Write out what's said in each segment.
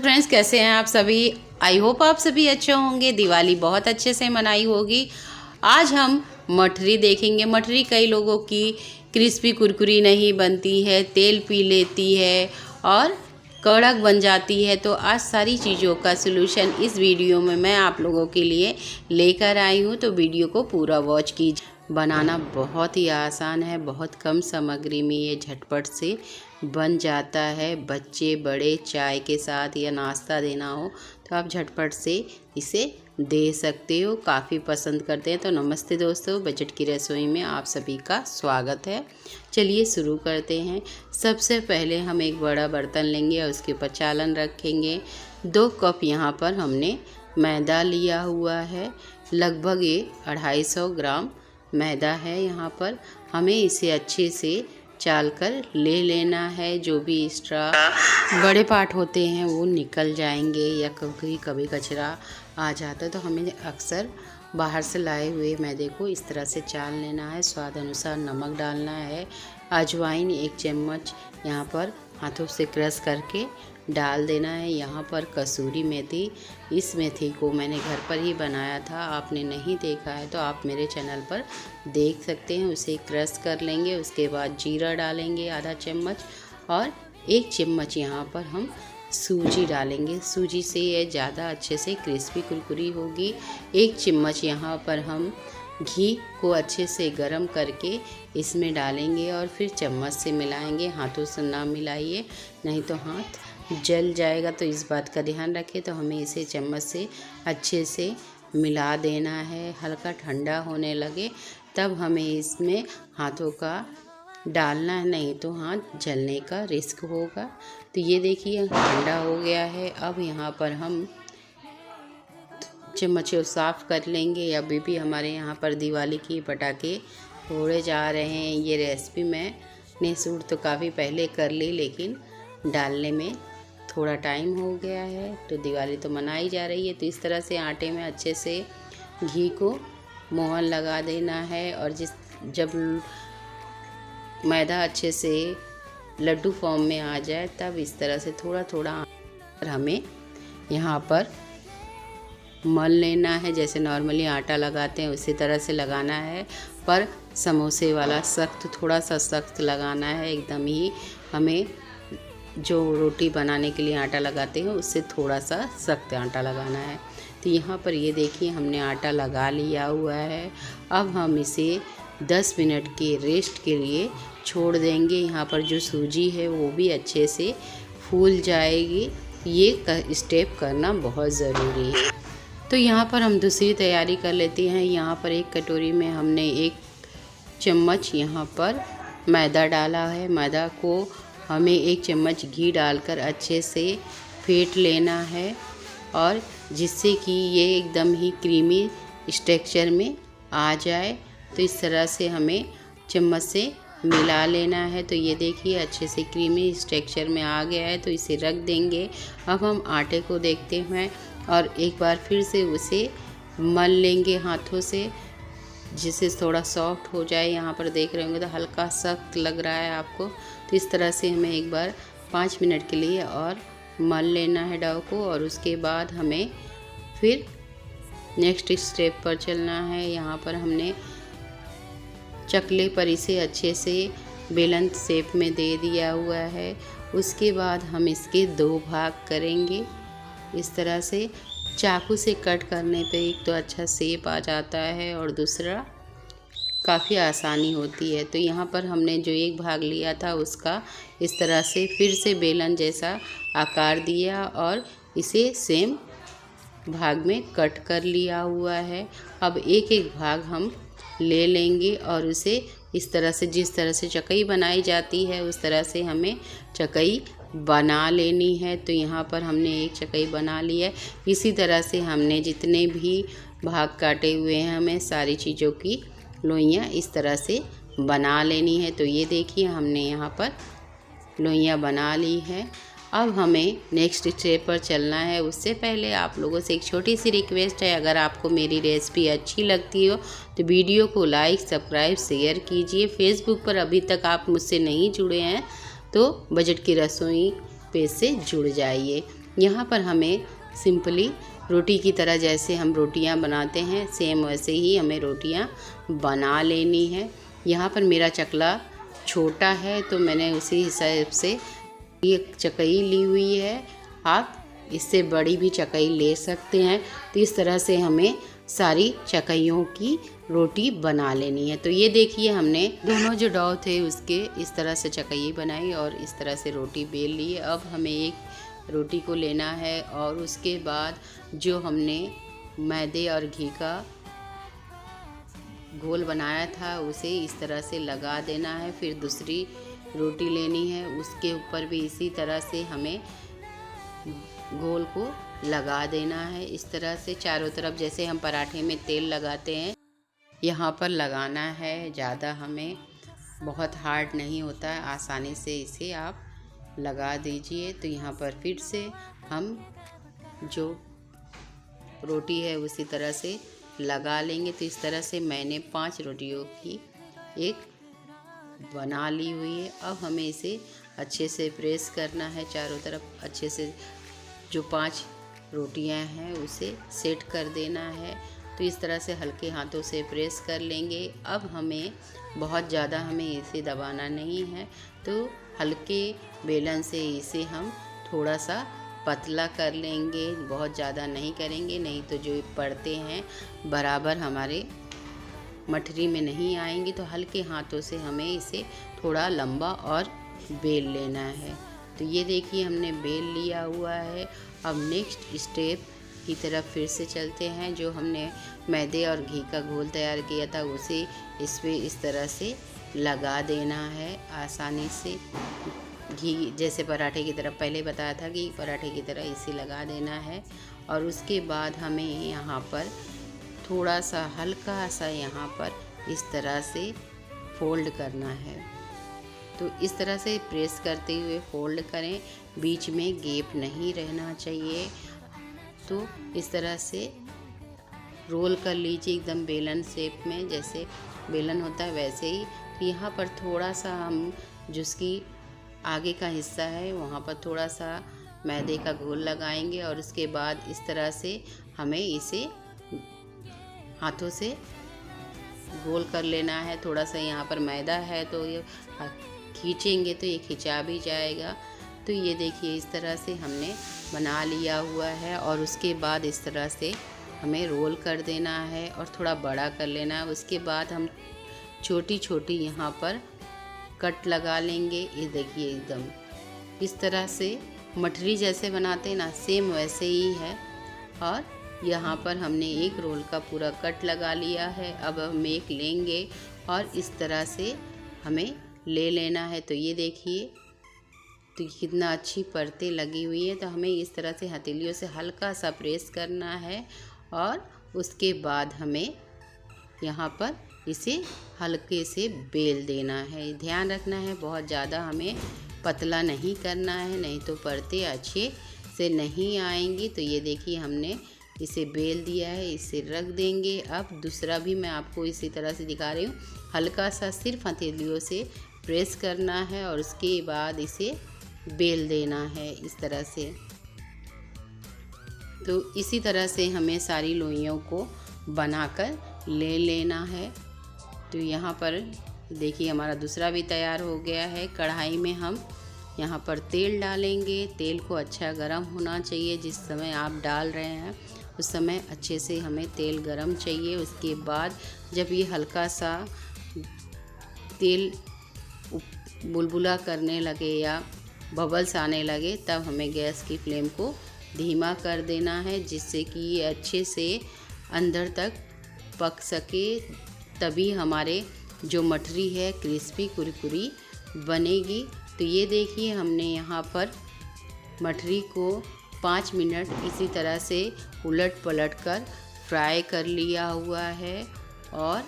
Friends, कैसे हैं आप सभी। आई होप आप सभी अच्छे होंगे। दिवाली बहुत अच्छे से मनाई होगी। आज हम मठरी देखेंगे। मठरी कई लोगों की क्रिस्पी कुरकुरी नहीं बनती है, तेल पी लेती है और कड़क बन जाती है। तो आज सारी चीज़ों का सलूशन इस वीडियो में मैं आप लोगों के लिए लेकर आई हूँ। तो वीडियो को पूरा वॉच कीजिए। बनाना बहुत ही आसान है, बहुत कम सामग्री में ये झटपट से बन जाता है। बच्चे बड़े चाय के साथ या नाश्ता देना हो तो आप झटपट से इसे दे सकते हो, काफ़ी पसंद करते हैं। तो नमस्ते दोस्तों, बजट की रसोई में आप सभी का स्वागत है। चलिए शुरू करते हैं। सबसे पहले हम एक बड़ा बर्तन लेंगे और उसके ऊपर चालन रखेंगे। 2 कप यहाँ पर हमने मैदा लिया हुआ है। लगभग ये 250 ग्राम मैदा है। यहाँ पर हमें इसे अच्छे से चाल कर ले लेना है। जो भी एक्स्ट्रा बड़े पार्ट होते हैं वो निकल जाएंगे या कभी कभी कचरा आ जाता है, तो हमें अक्सर बाहर से लाए हुए मैदे को इस तरह से चाल लेना है। स्वाद अनुसार नमक डालना है। अजवाइन 1 चम्मच यहाँ पर हाथों से क्रश करके डाल देना है। यहाँ पर कसूरी मेथी, इस मेथी को मैंने घर पर ही बनाया था। आपने नहीं देखा है तो आप मेरे चैनल पर देख सकते हैं। उसे क्रश कर लेंगे। उसके बाद जीरा डालेंगे आधा चम्मच और 1 चम्मच यहाँ पर हम सूजी डालेंगे। सूजी से ये ज़्यादा अच्छे से क्रिस्पी कुरकुरी होगी। 1 चम्मच यहाँ पर हम घी को अच्छे से गरम करके इसमें डालेंगे और फिर चम्मच से मिलाएंगे। हाथों से ना मिलाइए, नहीं तो हाथ जल जाएगा। तो इस बात का ध्यान रखें। तो हमें इसे चम्मच से अच्छे से मिला देना है। हल्का ठंडा होने लगे तब हमें इसमें हाथों का डालना है, नहीं तो हाथ जलने का रिस्क होगा। तो ये देखिए ठंडा हो गया है। अब यहाँ पर हम चम्मच को साफ़ कर लेंगे। अभी भी हमारे यहाँ पर दिवाली की पटाखे फोड़े जा रहे हैं। ये रेसिपी मैंने शूट तो काफ़ी पहले कर ली, लेकिन डालने में थोड़ा टाइम हो गया है। तो दिवाली तो मनाई जा रही है। तो इस तरह से आटे में अच्छे से घी को मोहन लगा देना है और जब मैदा अच्छे से लड्डू फॉर्म में आ जाए तब इस तरह से थोड़ा थोड़ा हमें यहाँ पर मल लेना है। जैसे नॉर्मली आटा लगाते हैं उसी तरह से लगाना है, पर समोसे वाला सख्त, थोड़ा सा सख्त लगाना है। एकदम ही हमें जो रोटी बनाने के लिए आटा लगाते हैं उससे थोड़ा सा सख्त आटा लगाना है। तो यहाँ पर ये देखिए हमने आटा लगा लिया हुआ है। अब हम इसे 10 मिनट के रेस्ट के लिए छोड़ देंगे। यहाँ पर जो सूजी है वो भी अच्छे से फूल जाएगी। ये स्टेप करना बहुत ज़रूरी है। तो यहाँ पर हम दूसरी तैयारी कर लेते हैं। यहाँ पर एक कटोरी में हमने 1 चम्मच यहाँ पर मैदा डाला है। मैदा को हमें 1 चम्मच घी डालकर अच्छे से फेंट लेना है और जिससे कि ये एकदम ही क्रीमी स्ट्रक्चर में आ जाए। तो इस तरह से हमें चम्मच से मिला लेना है। तो ये देखिए अच्छे से क्रीमी स्ट्रक्चर में आ गया है। तो इसे रख देंगे। अब हम आटे को देखते हैं और एक बार फिर से उसे मल लेंगे हाथों से, जिससे थोड़ा सॉफ्ट हो जाए। यहाँ पर देख रहे होंगे तो हल्का सख्त लग रहा है आपको। तो इस तरह से हमें एक बार 5 मिनट के लिए और मल लेना है डो को और उसके बाद हमें फिर नेक्स्ट स्टेप पर चलना है। यहाँ पर हमने चकले पर इसे अच्छे से बेलन शेप में दे दिया हुआ है। उसके बाद हम इसके 2 भाग करेंगे। इस तरह से चाकू से कट करने पे एक तो अच्छा शेप आ जाता है और दूसरा काफ़ी आसानी होती है। तो यहाँ पर हमने जो एक भाग लिया था उसका इस तरह से फिर से बेलन जैसा आकार दिया और इसे सेम भाग में कट कर लिया हुआ है। अब एक एक भाग हम ले लेंगे और उसे इस तरह से, जिस तरह से चकई बनाई जाती है उस तरह से हमें चकई बना लेनी है। तो यहाँ पर हमने एक चकई बना ली है। इसी तरह से हमने जितने भी भाग काटे हुए हैं हमें सारी चीज़ों की लोइयाँ इस तरह से बना लेनी है। तो ये देखिए हमने यहाँ पर लोइयाँ बना ली है। अब हमें नेक्स्ट स्टेप पर चलना है। उससे पहले आप लोगों से एक छोटी सी रिक्वेस्ट है, अगर आपको मेरी रेसिपी अच्छी लगती हो तो वीडियो को लाइक, सब्सक्राइब, शेयर कीजिए। फेसबुक पर अभी तक आप मुझसे नहीं जुड़े हैं तो बजट की रसोई पेज से जुड़ जाइए। यहाँ पर हमें सिंपली रोटी की तरह जैसे हम रोटियाँ बनाते हैं सेम वैसे ही हमें रोटियाँ बना लेनी है। यहाँ पर मेरा चकला छोटा है तो मैंने उसी हिसाब से ये चकई ली हुई है। आप इससे बड़ी भी चकई ले सकते हैं। तो इस तरह से हमें सारी चकइयों की रोटी बना लेनी है। तो ये देखिए हमने दोनों जो डो थे उसके इस तरह से चकई बनाई और इस तरह से रोटी बेल ली है। अब हमें एक रोटी को लेना है और उसके बाद जो हमने मैदे और घी का घोल बनाया था उसे इस तरह से लगा देना है। फिर दूसरी रोटी लेनी है, उसके ऊपर भी इसी तरह से हमें घोल को लगा देना है। इस तरह से चारों तरफ जैसे हम पराठे में तेल लगाते हैं यहाँ पर लगाना है। ज़्यादा हमें बहुत हार्ड नहीं होता है, आसानी से इसे आप लगा दीजिए। तो यहाँ पर फिर से हम जो रोटी है उसी तरह से लगा लेंगे। तो इस तरह से मैंने 5 रोटियों की एक बना ली हुई है। अब हमें इसे अच्छे से प्रेस करना है, चारों तरफ अच्छे से जो 5 रोटियां हैं उसे सेट कर देना है। तो इस तरह से हल्के हाथों से प्रेस कर लेंगे। अब हमें बहुत ज़्यादा हमें इसे दबाना नहीं है, तो हल्के बेलन से इसे हम थोड़ा सा पतला कर लेंगे, बहुत ज़्यादा नहीं करेंगे, नहीं तो जो पड़ते हैं बराबर हमारे मठरी में नहीं आएंगी। तो हल्के हाथों से हमें इसे थोड़ा लंबा और बेल लेना है। तो ये देखिए हमने बेल लिया हुआ है। अब नेक्स्ट स्टेप की तरफ फिर से चलते हैं। जो हमने मैदे और घी का घोल तैयार किया था उसे इस पे इस तरह से लगा देना है आसानी से। घी जैसे पराठे की तरह पहले बताया था कि पराठे की तरह इसे लगा देना है। और उसके बाद हमें यहाँ पर थोड़ा सा हल्का सा यहाँ पर इस तरह से फोल्ड करना है। तो इस तरह से प्रेस करते हुए फोल्ड करें, बीच में गैप नहीं रहना चाहिए। तो इस तरह से रोल कर लीजिए एकदम बेलन शेप में, जैसे बेलन होता है वैसे ही। तो यहाँ पर थोड़ा सा हम जिसकी आगे का हिस्सा है वहाँ पर थोड़ा सा मैदे का घोल लगाएंगे और उसके बाद इस तरह से हमें इसे हाथों से गोल कर लेना है। थोड़ा सा यहाँ पर मैदा है तो ये खींचेंगे तो ये खिंचा भी जाएगा। तो ये देखिए इस तरह से हमने बना लिया हुआ है और उसके बाद इस तरह से हमें रोल कर देना है और थोड़ा बड़ा कर लेना है। उसके बाद हम छोटी छोटी यहाँ पर कट लगा लेंगे। ये देखिए एकदम इस तरह से मठरी जैसे बनाते हैं ना सेम वैसे ही है। और यहाँ पर हमने एक रोल का पूरा कट लगा लिया है। अब हम एक लेंगे और इस तरह से हमें ले लेना है। तो ये देखिए तो कितना अच्छी परतें लगी हुई है। तो हमें इस तरह से हथेलियों से हल्का सा प्रेस करना है और उसके बाद हमें यहाँ पर इसे हल्के से बेल देना है। ध्यान रखना है बहुत ज़्यादा हमें पतला नहीं करना है, नहीं तो परतें अच्छे से नहीं आएंगी। तो ये देखिए हमने इसे बेल दिया है, इसे रख देंगे। अब दूसरा भी मैं आपको इसी तरह से दिखा रही हूँ। हल्का सा सिर्फ हथेलियों से प्रेस करना है और उसके बाद इसे बेल देना है इस तरह से। तो इसी तरह से हमें सारी लोइयों को बनाकर ले लेना है। तो यहाँ पर देखिए हमारा दूसरा भी तैयार हो गया है। कढ़ाई में हम यहाँ पर तेल डालेंगे। तेल को अच्छा गर्म होना चाहिए। जिस समय आप डाल रहे हैं उस समय अच्छे से हमें तेल गरम चाहिए। उसके बाद जब ये हल्का सा तेल बुलबुला करने लगे या बबल्स आने लगे तब हमें गैस की फ्लेम को धीमा कर देना है, जिससे कि ये अच्छे से अंदर तक पक सके। तभी हमारे जो मठरी है क्रिस्पी कुरकुरी बनेगी। तो ये देखिए हमने यहाँ पर मठरी को 5 मिनट इसी तरह से उलट पलट कर फ्राई कर लिया हुआ है। और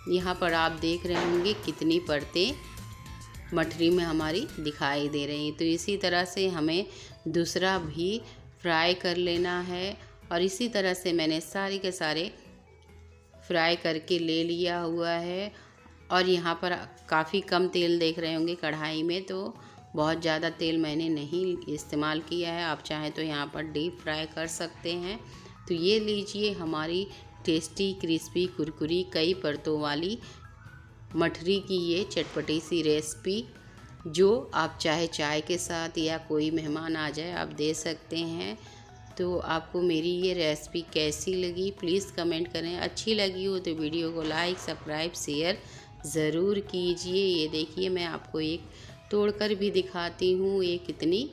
यहाँ पर आप देख रहे होंगे कितनी परतें मठरी में हमारी दिखाई दे रही। तो इसी तरह से हमें दूसरा भी फ्राई कर लेना है। और इसी तरह से मैंने सारे के सारे फ्राई करके ले लिया हुआ है। और यहाँ पर काफ़ी कम तेल देख रहे होंगे कढ़ाई में, तो बहुत ज़्यादा तेल मैंने नहीं इस्तेमाल किया है, आप चाहें तो यहाँ पर डीप फ्राई कर सकते हैं। तो ये लीजिए हमारी टेस्टी क्रिस्पी कुरकुरी कई परतों वाली मठरी की ये चटपटी सी रेसिपी, जो आप चाहे चाय के साथ या कोई मेहमान आ जाए आप दे सकते हैं। तो आपको मेरी ये रेसिपी कैसी लगी प्लीज़ कमेंट करें। अच्छी लगी हो तो वीडियो को लाइक सब्सक्राइब शेयर ज़रूर कीजिए। ये देखिए मैं आपको एक तोड़कर भी दिखाती हूँ, ये कितनी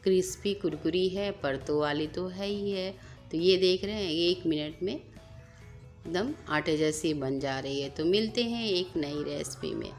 क्रिस्पी कुरकुरी है, परतों वाली तो है ही है। तो ये देख रहे हैं 1 मिनट में एकदम आटे जैसी बन जा रही है। तो मिलते हैं एक नई रेसिपी में।